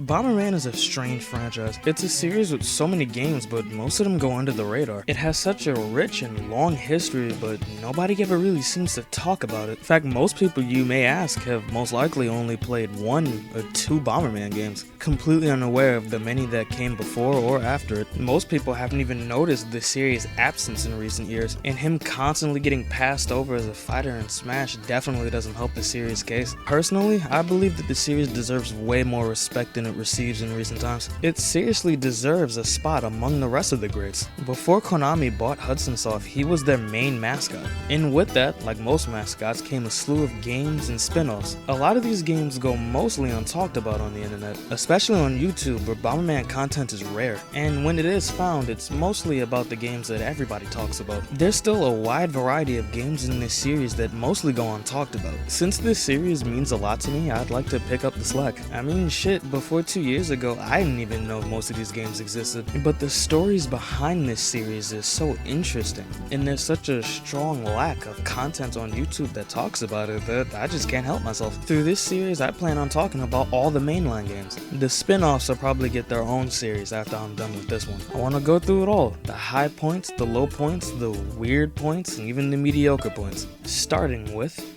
Bomberman is a strange franchise. It's a series with so many games, but most of them go under the radar. It has such a rich and long history, but nobody ever really seems to talk about it. In fact, most people you may ask have most likely only played 1 or 2 Bomberman games, completely unaware of the many that came before or after it. Most people haven't even noticed the series' absence in recent years, and him constantly getting passed over as a fighter in Smash definitely doesn't help the series' case. Personally, I believe that the series deserves way more respect than it receives in recent times. It seriously deserves a spot among the rest of the greats. Before Konami bought Hudson Soft, he was their main mascot, and with that, like most mascots, came a slew of games and spin-offs. A lot of these games go mostly untalked about on the internet, especially on YouTube where Bomberman content is rare, and when it is found, it's mostly about the games that everybody talks about. There's still a wide variety of games in this series that mostly go untalked about. Since this series means a lot to me, I'd like to pick up the slack. I mean, shit, before 2 years ago, I didn't even know most of these games existed, but the stories behind this series is so interesting, and there's such a strong lack of content on YouTube that talks about it that I just can't help myself. Through this series, I plan on talking about all the mainline games. The spin-offs will probably get their own series after I'm done with this one. I want to go through it all, the high points, the low points, the weird points, and even the mediocre points, starting with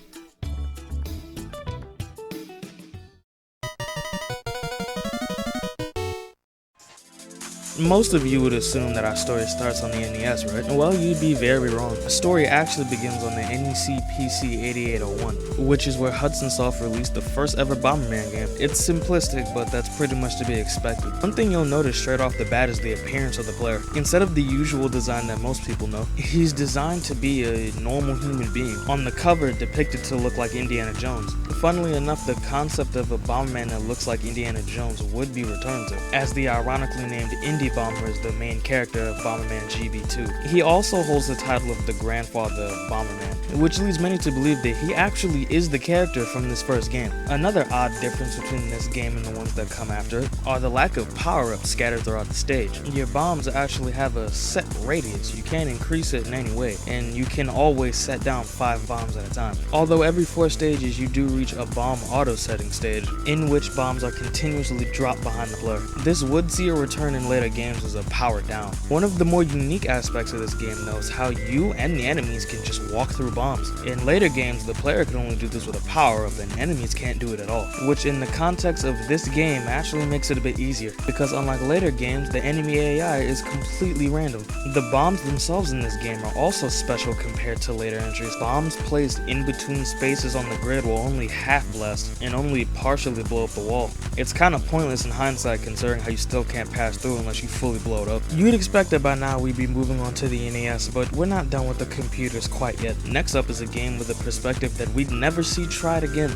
most of you would assume that our story starts on the NES, right? Well, you'd be very wrong. The story actually begins on the NEC PC 8801, which is where Hudson Soft released the first ever Bomberman game. It's simplistic, but that's pretty much to be expected. One thing you'll notice straight off the bat is the appearance of the player. Instead of the usual design that most people know, he's designed to be a normal human being. On the cover, depicted to look like Indiana Jones. Funnily enough, the concept of a Bomberman that looks like Indiana Jones would be returned to, as the ironically named Indy Bomber is the main character of Bomberman GB2. He also holds the title of the grandfather of Bomberman, which leads many to believe that he actually is the character from this first game. Another odd difference between this game and the ones that come after it are the lack of power-ups scattered throughout the stage. Your bombs actually have a set radius, you can't increase it in any way, and you can always set down 5 bombs at a time. Although every 4 stages you do reach a bomb auto setting stage, in which bombs are continuously dropped behind the player. This would see a return in later games as a power down. One of the more unique aspects of this game though is how you and the enemies can just walk through bombs. In later games, the player can only do this with a power-up and enemies can't do it at all, which in the context of this game actually makes it a bit easier, because unlike later games, the enemy AI is completely random. The bombs themselves in this game are also special compared to later entries. Bombs placed in between spaces on the grid will only half blast and only partially blow up the wall. It's kind of pointless in hindsight considering how you still can't pass through unless you fully blow it up. You'd expect that by now we'd be moving on to the NES, but we're not done with the computers quite yet. Next up is a game with a perspective that we'd never see tried again.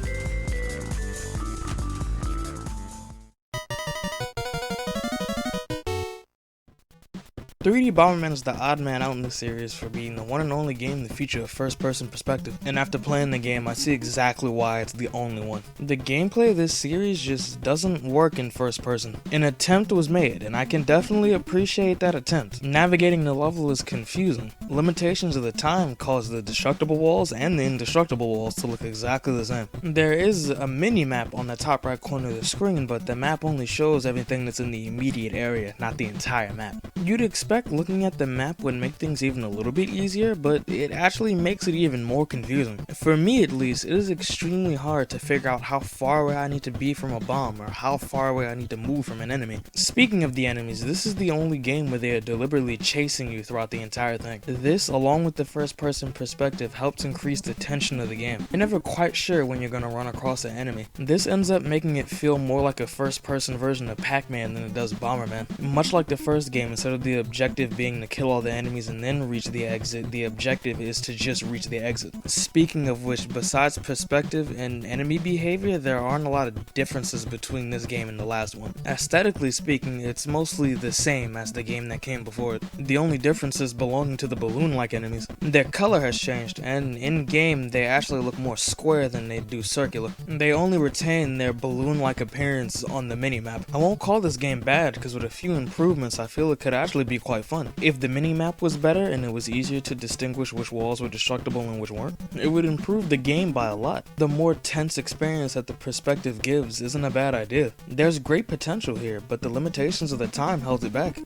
3D Bomberman is the odd man out in the series for being the one and only game to feature a first-person perspective, and after playing the game I see exactly why it's the only one. The gameplay of this series just doesn't work in first person. An attempt was made, and I can definitely appreciate that attempt. Navigating the level is confusing. Limitations of the time cause the destructible walls and the indestructible walls to look exactly the same. There is a mini-map on the top right corner of the screen, but the map only shows everything that's in the immediate area, not the entire map. You'd expect looking at the map would make things even a little bit easier, but it actually makes it even more confusing. For me at least, it is extremely hard to figure out how far away I need to be from a bomb or how far away I need to move from an enemy. Speaking of the enemies, this is the only game where they are deliberately chasing you throughout the entire thing. This, along with the first person perspective, helps increase the tension of the game. You're never quite sure when you're going to run across an enemy. This ends up making it feel more like a first person version of Pac-Man than it does Bomberman. Much like the first game, instead of the objective being to kill all the enemies and then reach the exit, the objective is to just reach the exit. Speaking of which, besides perspective and enemy behavior, there aren't a lot of differences between this game and the last one. Aesthetically speaking, it's mostly the same as the game that came before it. The only difference is belonging to the balloon-like enemies. Their color has changed, and in-game they actually look more square than they do circular. They only retain their balloon-like appearance on the minimap. I won't call this game bad, because with a few improvements I feel it could actually be quite quite fun. If the minimap was better and it was easier to distinguish which walls were destructible and which weren't, it would improve the game by a lot. The more tense experience that the perspective gives isn't a bad idea. There's great potential here, but the limitations of the time held it back.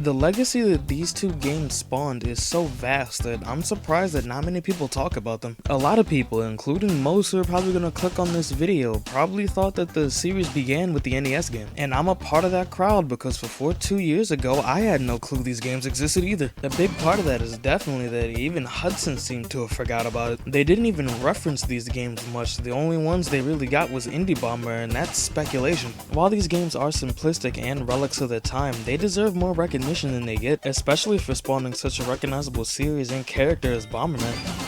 The legacy that these two games spawned is so vast that I'm surprised that not many people talk about them. A lot of people, including most who are probably gonna click on this video, probably thought that the series began with the NES game. And I'm a part of that crowd because before 2 years ago, I had no clue these games existed either. A big part of that is definitely that even Hudson seemed to have forgot about it. They didn't even reference these games much. The only ones they really got was Indie Bomber, and that's speculation. While these games are simplistic and relics of their time, they deserve more recognition than they get, especially for spawning such a recognizable series and character as Bomberman.